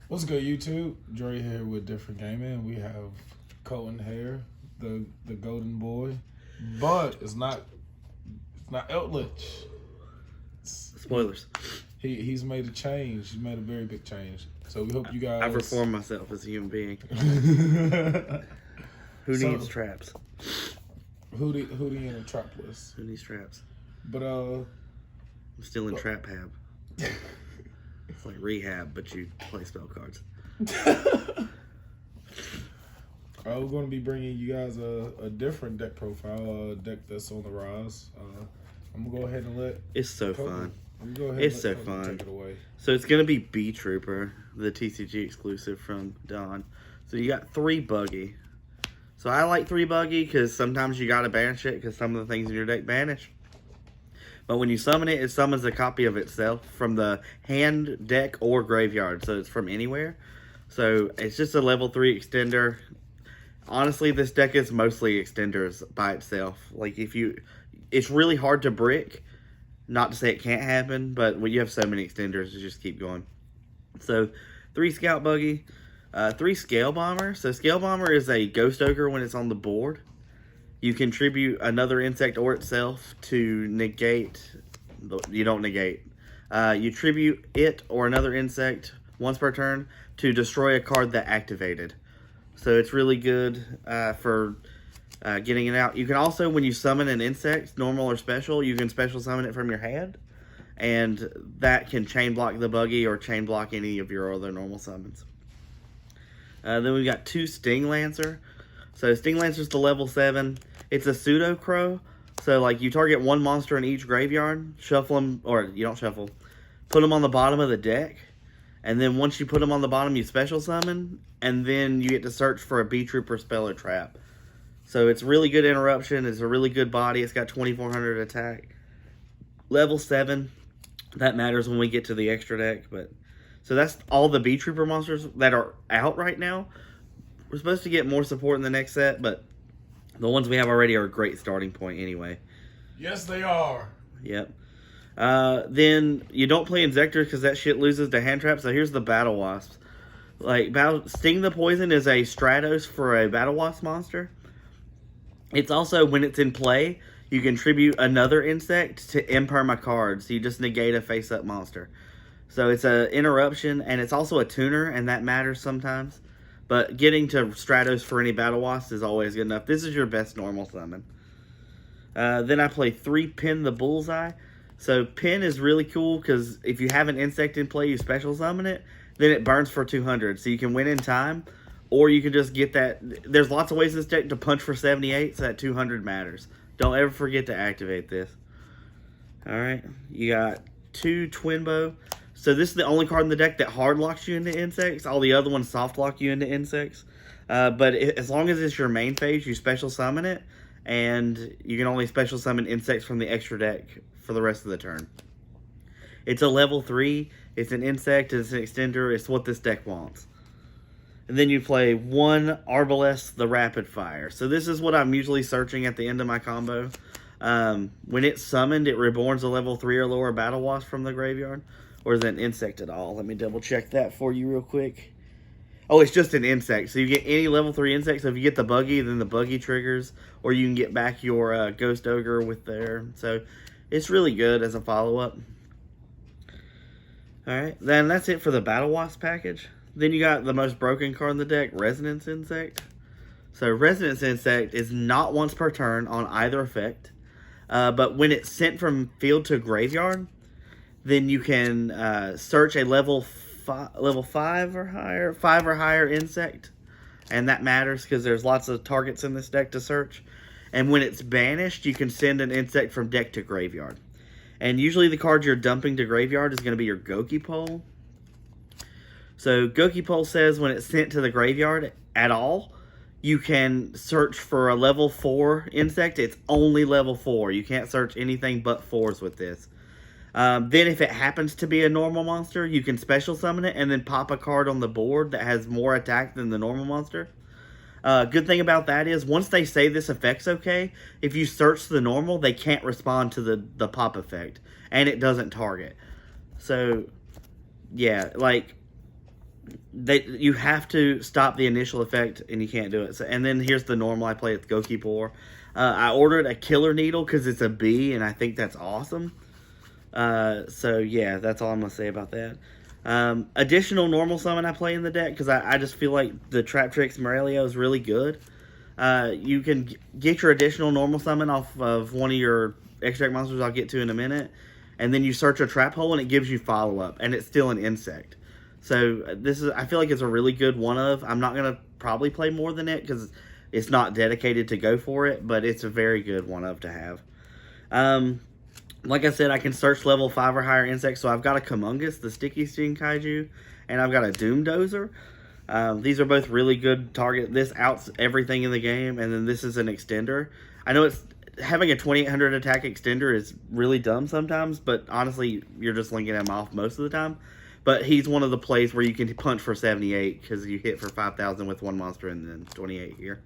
What's good, YouTube? Dre here with Different Gaming. We have Colton here, the golden boy, but it's not Eldritch. Spoilers. He's made a change. He's made a very big change. So we hope you guys. I've reformed myself as a human being. Who needs traps? Who in a trap list? Who needs traps? But I'm still in trap hab. It's like rehab, but you play spell cards. We're going to be bringing you guys a different deck profile, a deck that's on the rise. I'm going to go ahead and let... It's so fun. Go ahead it's and so fun. Take it away. So it's going to be Beetrooper, the TCG exclusive from Dawn. So you got 3 buggy. So I like 3 buggy because sometimes you got to banish it because some of the things in your deck banish. But when you summon it, it summons a copy of itself from the hand, deck, or graveyard. So it's from anywhere. So it's just a level 3 extender. Honestly, this deck is mostly extenders by itself. Like it's really hard to brick. Not to say it can't happen, but when you have so many extenders, you just keep going. So 3 Scout Buggy, 3 Scale Bomber. So Scale Bomber is a Ghost Ogre when it's on the board. You contribute another insect or itself to negate. You don't negate. You tribute it or another insect once per turn to destroy a card that activated. So it's really good for getting it out. You can also, when you summon an insect, normal or special, you can special summon it from your hand. And that can chain block the buggy or chain block any of your other normal summons. Then we've got 2 Sting Lancer. So Sting Lancer's the level 7. It's a pseudo crow. So like you target 1 monster in each graveyard, shuffle them, or you don't shuffle, put them on the bottom of the deck. And then once you put them on the bottom, you special summon. And then you get to search for a Beetrooper spell or trap. So it's really good interruption. It's a really good body. It's got 2400 attack. Level 7. That matters when we get to the extra deck. But so that's all the Beetrooper monsters that are out right now. We're supposed to get more support in the next set, but the ones we have already are a great starting point anyway. Yes, they are. Yep. Then you don't play Inzektor because that shit loses to hand trap. So here's the Battle Wasps. Like Sting the Poison is a Stratos for a Battle Wasp monster. It's also, when it's in play, you contribute another insect to imperma cards. So you just negate a face-up monster. So it's an interruption, and it's also a tuner, and that matters sometimes. But getting to Stratos for any Battle Wasp is always good enough. This is your best normal summon. Then I play 3 Pin the Bullseye. So Pin is really cool because if you have an insect in play, you special summon it, then it burns for 200. So you can win in time, or you can just get that. There's lots of ways in this deck to punch for 78, so that 200 matters. Don't ever forget to activate this. Alright, you got 2 Twin Bow. So this is the only card in the deck that hard locks you into insects. All the other ones soft lock you into insects. But as long as it's your main phase, you special summon it. And you can only special summon insects from the extra deck for the rest of the turn. It's a level 3. It's an insect. It's an extender. It's what this deck wants. And then you play 1 Arbalest the Rapid Fire. So this is what I'm usually searching at the end of my combo. When it's summoned, it reborns a level 3 or lower Battle Wasp from the graveyard. Or is it an insect at all? Let me double check that for you real quick. Oh, it's just an insect. So you get any level 3 insect. So if you get the buggy, then the buggy triggers. Or you can get back your Ghost Ogre with there. So it's really good as a follow-up. Alright, then that's it for the Battle Wasp package. Then you got the most broken card in the deck, Resonance Insect. So Resonance Insect is not once per turn on either effect. But when it's sent from field to graveyard, then you can search a level 5 or higher insect. And that matters because there's lots of targets in this deck to search. And when it's banished, you can send an insect from deck to graveyard. And usually the card you're dumping to graveyard is going to be your Goki Pole. So Goki Pole says when it's sent to the graveyard at all, you can search for a level 4 insect. It's only level 4. You can't search anything but 4s with this. Then if it happens to be a normal monster, you can special summon it and then pop a card on the board that has more attack than the normal monster. Good thing about that is once they say this effect's okay, if you search the normal, they can't respond to the pop effect. And it doesn't target. So, yeah, like, you have to stop the initial effect, and you can't do it. So, and then here's the normal I play with Goki Boar. I ordered a Killer Needle because it's a bee, and I think that's awesome. So yeah, that's all I'm gonna say about that. Additional normal summon I play in the deck because I just feel like the Trap Tricks Morelio is really good. You can get your additional normal summon off of one of your extract monsters I'll get to in a minute, and then you search a trap hole and it gives you follow up, and it's still an insect. So I feel like it's a really good one of. I'm not gonna probably play more than it because it's not dedicated to go for it, but it's a very good one of to have. Like I said, I can search level 5 or higher insects, so I've got a Kumungus, the Sticky Sting Kaiju, and I've got a Doom Dozer. These are both really good target. This outs everything in the game, and then this is an extender. I know having a 2800 attack extender is really dumb sometimes, but honestly, you're just linking him off most of the time. But he's one of the plays where you can punch for 78 because you hit for 5,000 with one monster and then 28 here.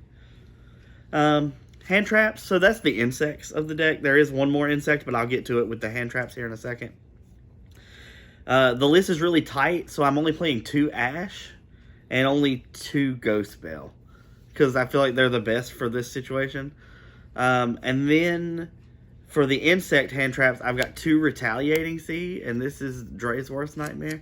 Hand traps, so that's the insects of the deck. There is one more insect, but I'll get to it with the hand traps here in a second. The list is really tight, so I'm only playing 2 Ash and only 2 Ghost Spell because I feel like they're the best for this situation. And then for the insect hand traps, I've got 2 Retaliating Sea, and this is Dre's worst nightmare.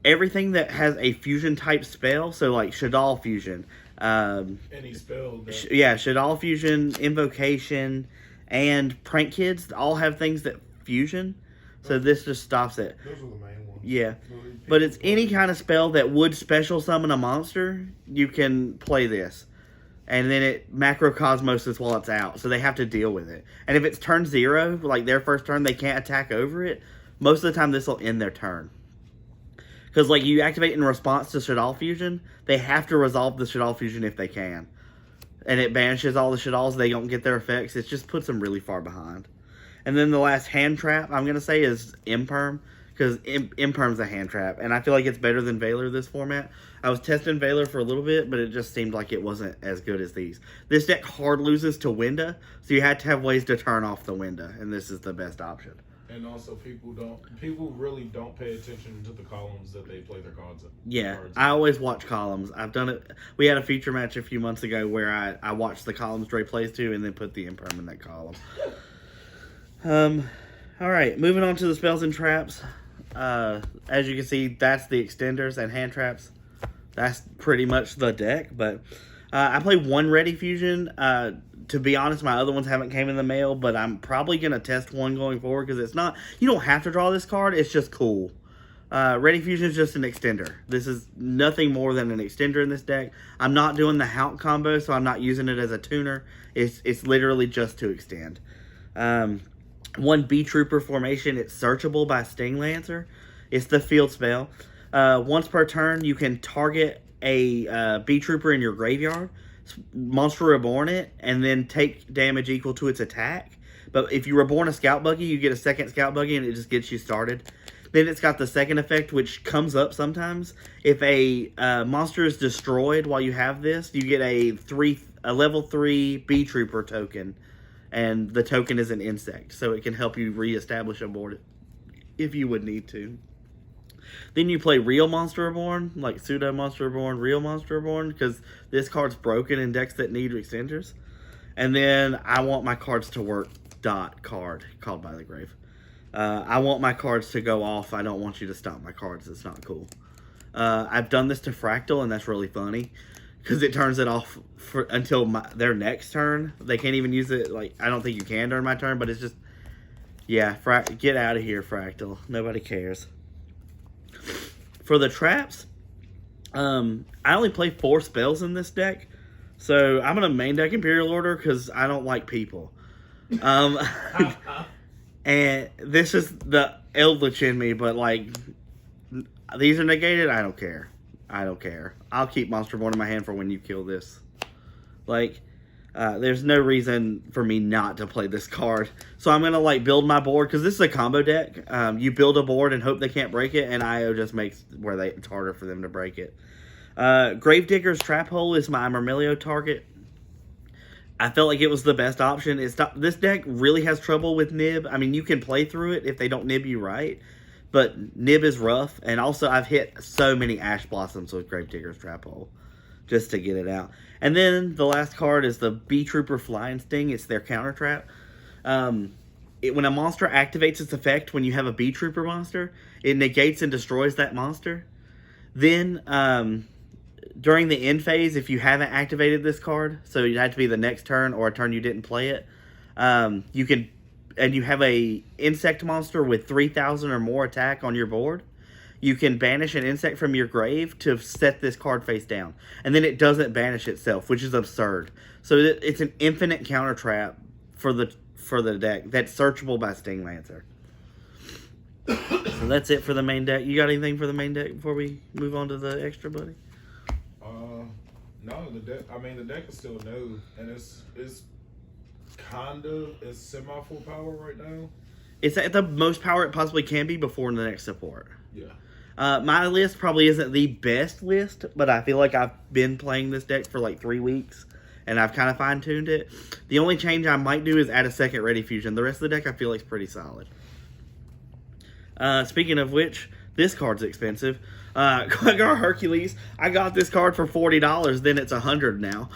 Everything that has a fusion type spell, so like Shadal Fusion, any spell. Shadal Fusion, Invocation, and Prank Kids all have things that fusion. So this just stops it. Those are the main ones. Yeah. But it's any kind of spell that would special summon a monster, you can play this. And then it macrocosmoses while it's out. So they have to deal with it. And if it's turn 0, like their first turn, they can't attack over it. Most of the time this will end their turn. Because like you activate in response to Shadal Fusion, they have to resolve the Shadal Fusion if they can. And it banishes all the Shadals, they don't get their effects. It just puts them really far behind. And then the last hand trap I'm going to say is Imperm. Because Imperm's a hand trap. And I feel like it's better than Valor this format. I was testing Valor for a little bit, but it just seemed like it wasn't as good as these. This deck hard loses to Winda, so you had to have ways to turn off the Winda. And this is the best option. And also, people really don't pay attention to the columns that they play their cards in. Yeah, I always watch columns. I've done it. We had a feature match a few months ago where I watched the columns Dre plays to and then put the Imperm in that column. All right, moving on to the spells and traps. As you can see, that's the extenders and hand traps. That's pretty much the deck, but I play 1 Ready Fusion. To be honest, my other ones haven't came in the mail, but I'm probably going to test one going forward because it's not... You don't have to draw this card. It's just cool. Ready Fusion is just an extender. This is nothing more than an extender in this deck. I'm not doing the Hout combo, so I'm not using it as a tuner. It's literally just to extend. 1 Beetrooper formation. It's searchable by Sting Lancer. It's the field spell. Once per turn, you can target a Beetrooper in your graveyard, Monster Reborn it, and then take damage equal to its attack. But if you reborn a Scout Buggy, you get a second Scout Buggy, and it just gets you started. Then it's got the second effect, which comes up sometimes. If a monster is destroyed while you have this, you get a level 3 Beetrooper token, and the token is an insect, so it can help you reestablish a board if you would need to. Then you play Real Monster Reborn, like Pseudo Monster Reborn, Real Monster Reborn, because this card's broken in decks that need extenders. And then I want my cards to work. Card, Called by the Grave. I want my cards to go off. I don't want you to stop my cards. It's not cool. I've done this to Fractal, and that's really funny, because it turns it off until their next turn. They can't even use it. Like, I don't think you can during my turn, but it's just... Yeah, get out of here, Fractal. Nobody cares. For the traps, I only play 4 spells in this deck, so I'm gonna main deck Imperial Order because I don't like people. And this is the Eldritch in me, but like these are negated. I don't care. I'll keep Monster Born in my hand for when you kill this. Like, there's no reason for me not to play this card. So I'm going to like build my board, because this is a combo deck. You build a board and hope they can't break it, and IO just makes it's harder for them to break it. Gravedigger's Trap Hole is my Myrmilio target. I felt like it was the best option. This deck really has trouble with nib. I mean, you can play through it if they don't nib you right, But Nib is rough, and also I've hit so many Ash Blossoms with Gravedigger's Trap Hole just to get it out. And then the last card is the Beetrooper Flying Sting. It's their counter trap. When a monster activates its effect when you have a Beetrooper monster, it negates and destroys that monster. Then, during the end phase, if you haven't activated this card, so it had to be the next turn or a turn you didn't play it, you can... and you have a insect monster with 3,000 or more attack on your board, you can banish an insect from your grave to set this card face down. And then it doesn't banish itself, which is absurd. So it's an infinite counter trap for the deck that's searchable by Sting Lancer. So that's it for the main deck. You got anything for the main deck before we move on to the extra, buddy? No, the deck is still new, and it's semi full power right now. It's at the most power it possibly can be before the next support. Yeah. My list probably isn't the best list, but I feel like I've been playing this deck for like 3 weeks, and I've kind of fine-tuned it. The only change I might do is add a second Ready Fusion. The rest of the deck I feel like is pretty solid. Speaking of which, this card's expensive. Quaggar Hercules, I got this card for $40, then it's $100 now.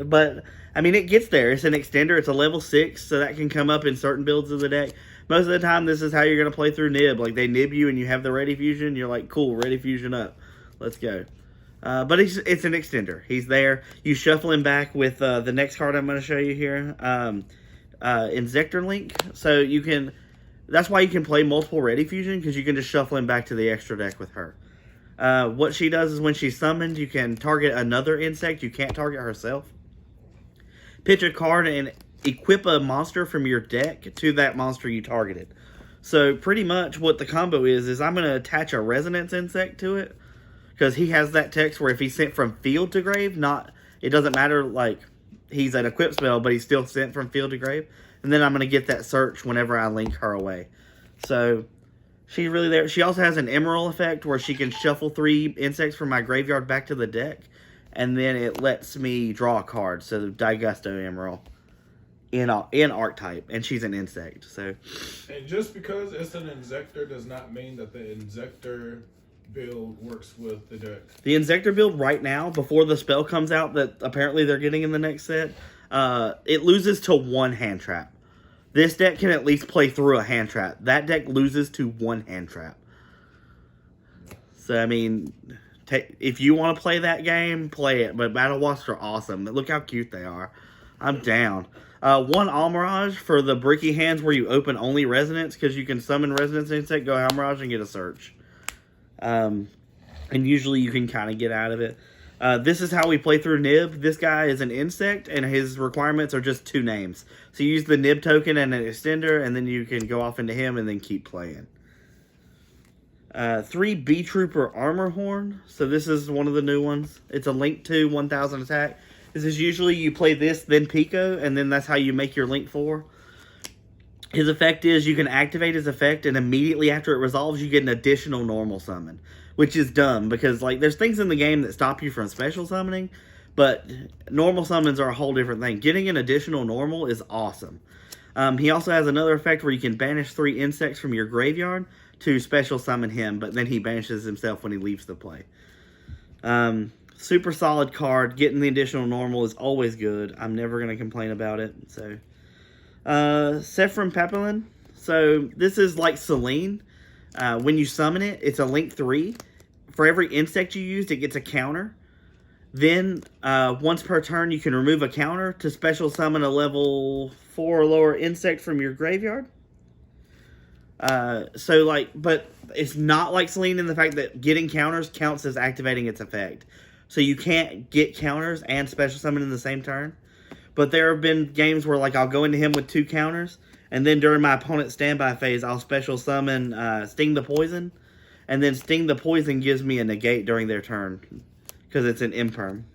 But... I mean, it gets there. It's an extender. It's a level 6, so that can come up in certain builds of the deck. Most of the time, this is how you're going to play through Nib. Like, they nib you and you have the Ready Fusion. You're like, cool, Ready Fusion up. Let's go. But it's an extender. He's there. You shuffle him back with the next card I'm going to show you here. Inzektor Link. So you can... That's why you can play multiple Ready Fusion, because you can just shuffle him back to the extra deck with her. What she does is when she's summoned, you can target another insect. You can't target herself. Pitch a card and equip a monster from your deck to that monster you targeted. So pretty much what the combo is I'm going to attach a Resonance Insect to it. Because he has that text where if he's sent from field to grave, it doesn't matter, like, he's an equip spell, but he's still sent from field to grave. And then I'm going to get that search whenever I link her away. So she's really there. She also has an Emerald effect where she can shuffle 3 insects from my graveyard back to the deck. And then it lets me draw a card. So Digusto Emerald in archetype, and she's an insect. So, and just because it's an Inzektor does not mean that the Inzektor build works with the deck. The Inzektor build right now, before the spell comes out that apparently they're getting in the next set, it loses to 1 hand trap. This deck can at least play through a hand trap. That deck loses to 1 hand trap. So I mean. If you want to play that game, play it. But Battle Wasps are awesome. Look how cute they are. I'm down. 1 Almirage for the bricky hands where you open only Resonance, because you can summon Resonance Insect, go Almirage, and get a search. And usually you can kind of get out of it. This is how we play through Nib. This guy is an insect, and his requirements are just 2 names. So you use the Nib token and an extender, and then you can go off into him and then keep playing. 3 Beetrooper Armor Horn. So this is one of the new ones. It's a Link 2, 1000 attack. This is usually you play this, then Pico, and then that's how you make your Link 4. His effect is you can activate his effect, and immediately after it resolves, you get an additional normal summon. Which is dumb, because like there's things in the game that stop you from special summoning, but normal summons are a whole different thing. Getting an additional normal is awesome. He also has another effect where you can banish 3 insects from your graveyard to special summon him, but then he banishes himself when he leaves the play. Super solid card. Getting the additional normal is always good. I'm never going to complain about it. So, Sephram Papillon. So, this is like Selene. When you summon it, it's a Link 3. For every insect you used, it gets a counter. Then, once per turn, you can remove a counter to special summon a level 4 or lower insect from your graveyard. But it's not like Selene in the fact that getting counters counts as activating its effect. So you can't get counters and special summon in the same turn. But there have been games where, like, I'll go into him with 2 counters, and then during my opponent's standby phase, I'll special summon Sting the Poison, and then Sting the Poison gives me a negate during their turn, because it's an imperm.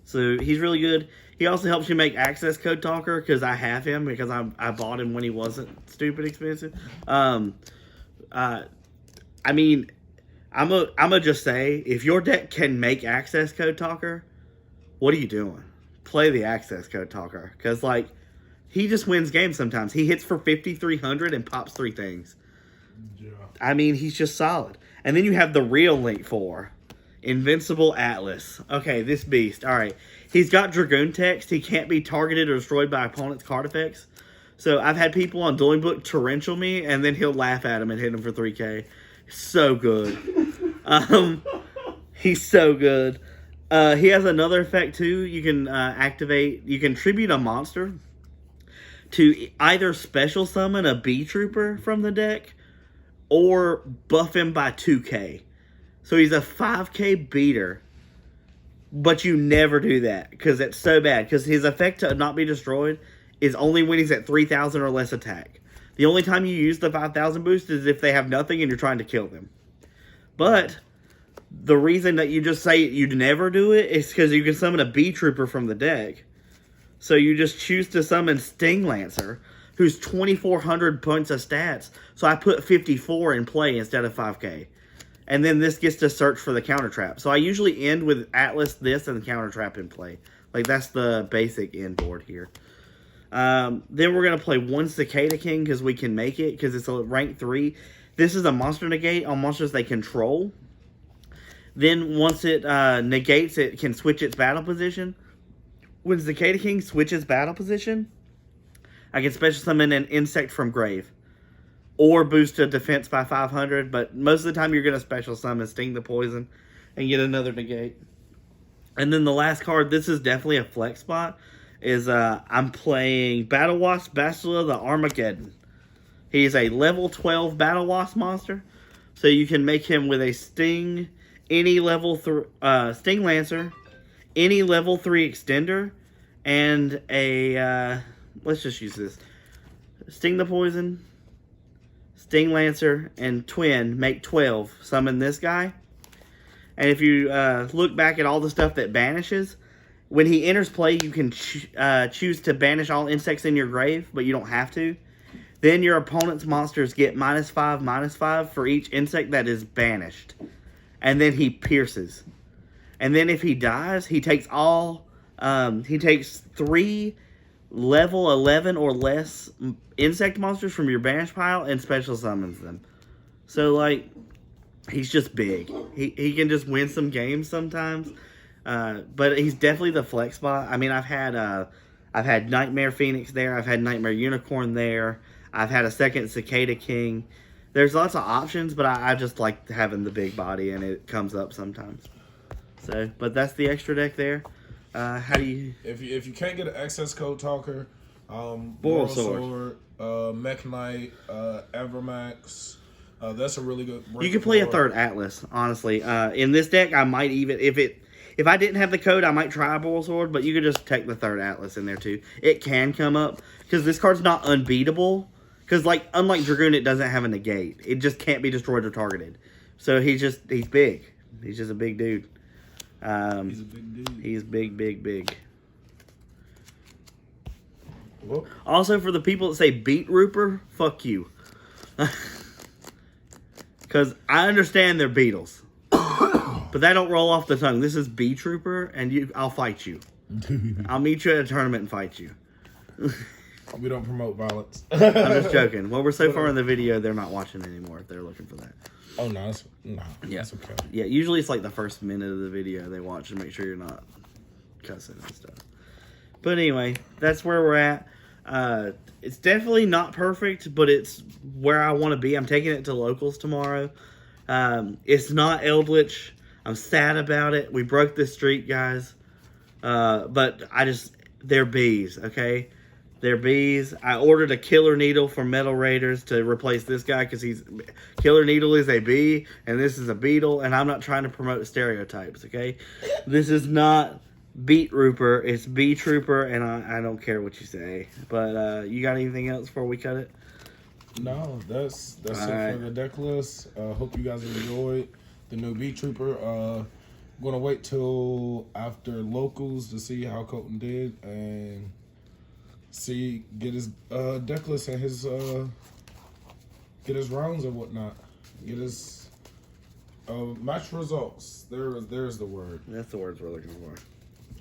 So he's really good. He also helps you make Access Code Talker, because I have him, because I bought him when he wasn't stupid expensive. I mean, I'm gonna just say, if your deck can make Access Code Talker, what are you doing? Play the Access Code Talker, because like he just wins games sometimes. He hits for 5,300 and pops 3 things. Yeah. I mean, he's just solid. And then you have the real Link 4. Invincible Atlas. Okay, this beast. All right. He's got Dragoon text. He can't be targeted or destroyed by opponent's card effects. So I've had people on Dueling Book torrential me, and then he'll laugh at him and hit him for 3K. So good. He's so good. He has another effect, too. You can activate... You can tribute a monster to either special summon a Beetrooper from the deck or buff him by 2K. So he's a 5K beater, but you never do that because that's so bad. Because his effect to not be destroyed is only when he's at 3,000 or less attack. The only time you use the 5,000 boost is if they have nothing and you're trying to kill them. But the reason that you just say you'd never do it is because you can summon a Beetrooper from the deck. So you just choose to summon Sting Lancer, who's 2,400 points of stats. So I put 54 in play instead of 5K. And then this gets to search for the counter trap. So I usually end with Atlas, this, and the counter trap in play. Like, that's the basic end board here. Then we're going to play 1 Cicada King because we can make it because it's a rank 3. This is a monster negate on monsters they control. Then once it negates, it can switch its battle position. When Cicada King switches battle position, I can special summon an insect from grave. Or boost a defense by 500, but most of the time you're going to special summon Sting the Poison and get another negate. And then the last card, this is definitely a flex spot, is I'm playing Battle Wasp Bastila the Armageddon. He's a level 12 Battle Wasp monster, so you can make him with a Sting, any level Sting Lancer, any level 3 extender, and a, let's just use this, Sting the Poison, Sting Lancer, and Twin make 12. Summon this guy. And if you look back at all the stuff that banishes, when he enters play, you can choose to banish all insects in your grave, but you don't have to. Then your opponent's monsters get -5/-5 for each insect that is banished. And then he pierces. And then if he dies, he takes he takes 3 level 11 or less insect monsters from your banish pile and special summons them. So, like, he's just big. He can just win some games sometimes. But he's definitely the flex spot. I mean, I've had Nightmare Phoenix there. I've had Nightmare Unicorn there. I've had a second Cicada King. There's lots of options, but I just like having the big body, and it comes up sometimes. So, but that's the extra deck there. How do you... If you can't get an access code talker, Boral Sword, Mech Knight, Evermax, that's a really good... You could play a third Atlas, honestly. In this deck, I might even... If I didn't have the code, I might try a Boral Sword, but you could just take the third Atlas in there, too. It can come up, because this card's not unbeatable. Because, like, unlike Dragoon, it doesn't have a negate. It just can't be destroyed or targeted. So he's big. He's just a big dude. He's a big dude. He's big. Well, Also, for the people that say Beetrooper, fuck you. Because I understand they're beetles. But they don't roll off the tongue. This is Beetrooper, and I'll fight you. I'll meet you at a tournament and fight you. We don't promote violence. I'm just joking. Well, we're so far in the video, they're not watching anymore if they're looking for that. Oh, no. That's okay. Yeah, usually it's like the first minute of the video they watch to make sure you're not cussing and stuff. But anyway, that's where we're at. It's definitely not perfect, but it's where I want to be. I'm taking it to locals tomorrow. It's not Eldritch. I'm sad about it. We broke this streak, guys. But they're bees, okay? They're bees. I ordered a Killer Needle from Metal Raiders to replace this guy because Killer Needle is a bee and this is a beetle, and I'm not trying to promote stereotypes, okay? This is not Beetrooper. It's Beetrooper, and I don't care what you say. But you got anything else before we cut it? No, that's it right for the deck list. Hope you guys enjoyed the new Beetrooper. I'm going to wait till after locals to see how Colton did and get his deck list and get his rounds and whatnot. Get his match results. There's the word. That's the words we're looking for.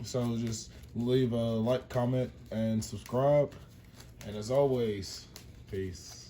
So just leave a like, comment, and subscribe. And as always, peace.